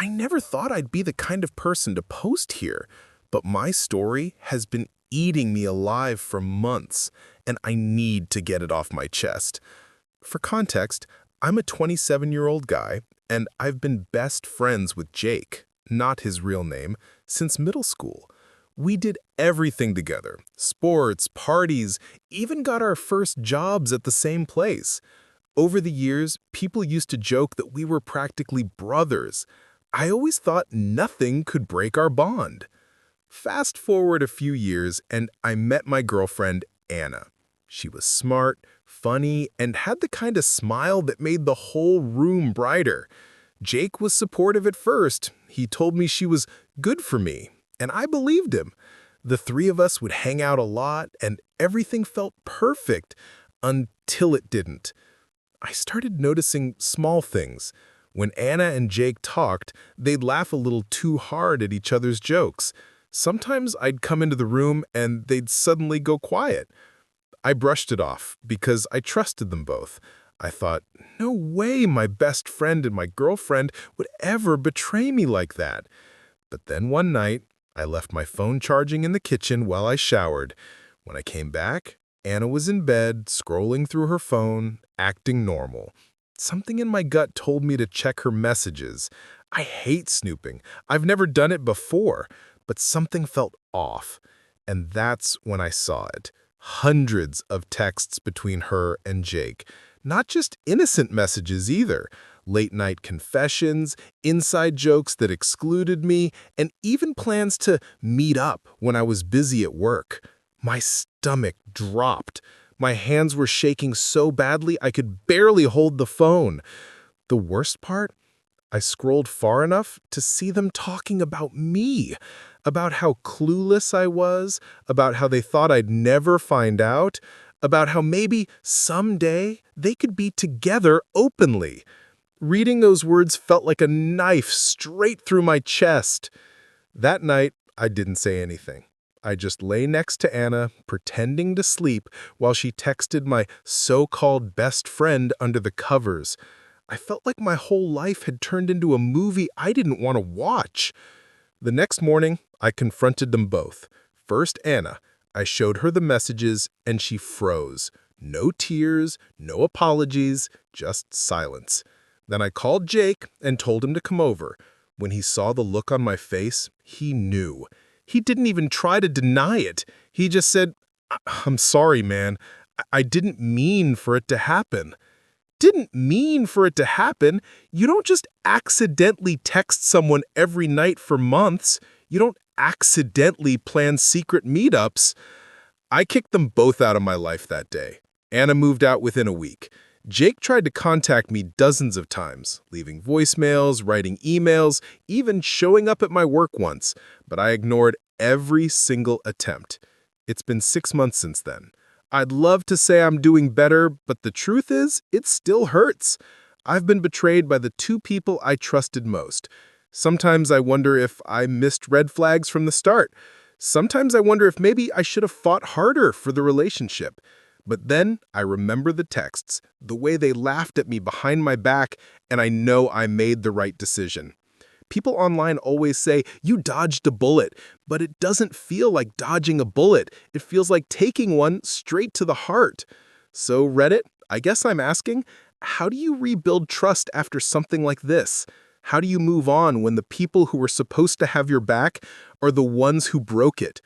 I never thought I'd be the kind of person to post here, but my story has been eating me alive for months, and I need to get it off my chest. For context, I'm a 27-year-old guy, and I've been best friends with Jake, not his real name, since middle school. We did everything together, sports, parties, even got our first jobs at the same place. Over the years, people used to joke that we were practically brothers. I always thought nothing could break our bond. Fast forward a few years, and I met my girlfriend, Anna. She was smart, funny, and had the kind of smile that made the whole room brighter. Jake was supportive at first. He told me she was good for me, and I believed him. The three of us would hang out a lot, and everything felt perfect until it didn't. I started noticing small things. When Anna and Jake talked, they'd laugh a little too hard at each other's jokes. Sometimes I'd come into the room and they'd suddenly go quiet. I brushed it off because I trusted them both. I thought, no way my best friend and my girlfriend would ever betray me like that. But then one night, I left my phone charging in the kitchen while I showered. When I came back, Anna was in bed, scrolling through her phone, acting normal. Something in my gut told me to check her messages. I hate snooping. I've never done it before, but something felt off. And that's when I saw it. Hundreds of texts between her and Jake. Not just innocent messages either. Late-night confessions, inside jokes that excluded me, and even plans to meet up when I was busy at work. My stomach dropped. My hands were shaking so badly I could barely hold the phone. The worst part? I scrolled far enough to see them talking about me, about how clueless I was, about how they thought I'd never find out, about how maybe someday they could be together openly. Reading those words felt like a knife straight through my chest. That night, I didn't say anything. I just lay next to Anna, pretending to sleep, while she texted my so-called best friend under the covers. I felt like my whole life had turned into a movie I didn't want to watch. The next morning, I confronted them both. First, Anna. I showed her the messages, and she froze. No tears, no apologies, just silence. Then I called Jake and told him to come over. When he saw the look on my face, he knew. He didn't even try to deny it. He just said, "I'm sorry, man. I didn't mean for it to happen." Didn't mean for it to happen? You don't just accidentally text someone every night for months. You don't accidentally plan secret meetups. I kicked them both out of my life that day. Anna moved out within a week. Jake tried to contact me dozens of times, leaving voicemails, writing emails, even showing up at my work once, but I ignored every single attempt. It's been 6 months since then. I'd love to say I'm doing better, but the truth is, it still hurts. I've been betrayed by the two people I trusted most. Sometimes I wonder if I missed red flags from the start. Sometimes I wonder if maybe I should have fought harder for the relationship. But then I remember the texts, the way they laughed at me behind my back, and I know I made the right decision. People online always say, you dodged a bullet, but it doesn't feel like dodging a bullet. It feels like taking one straight to the heart. So Reddit, I guess I'm asking, how do you rebuild trust after something like this? How do you move on when the people who were supposed to have your back are the ones who broke it?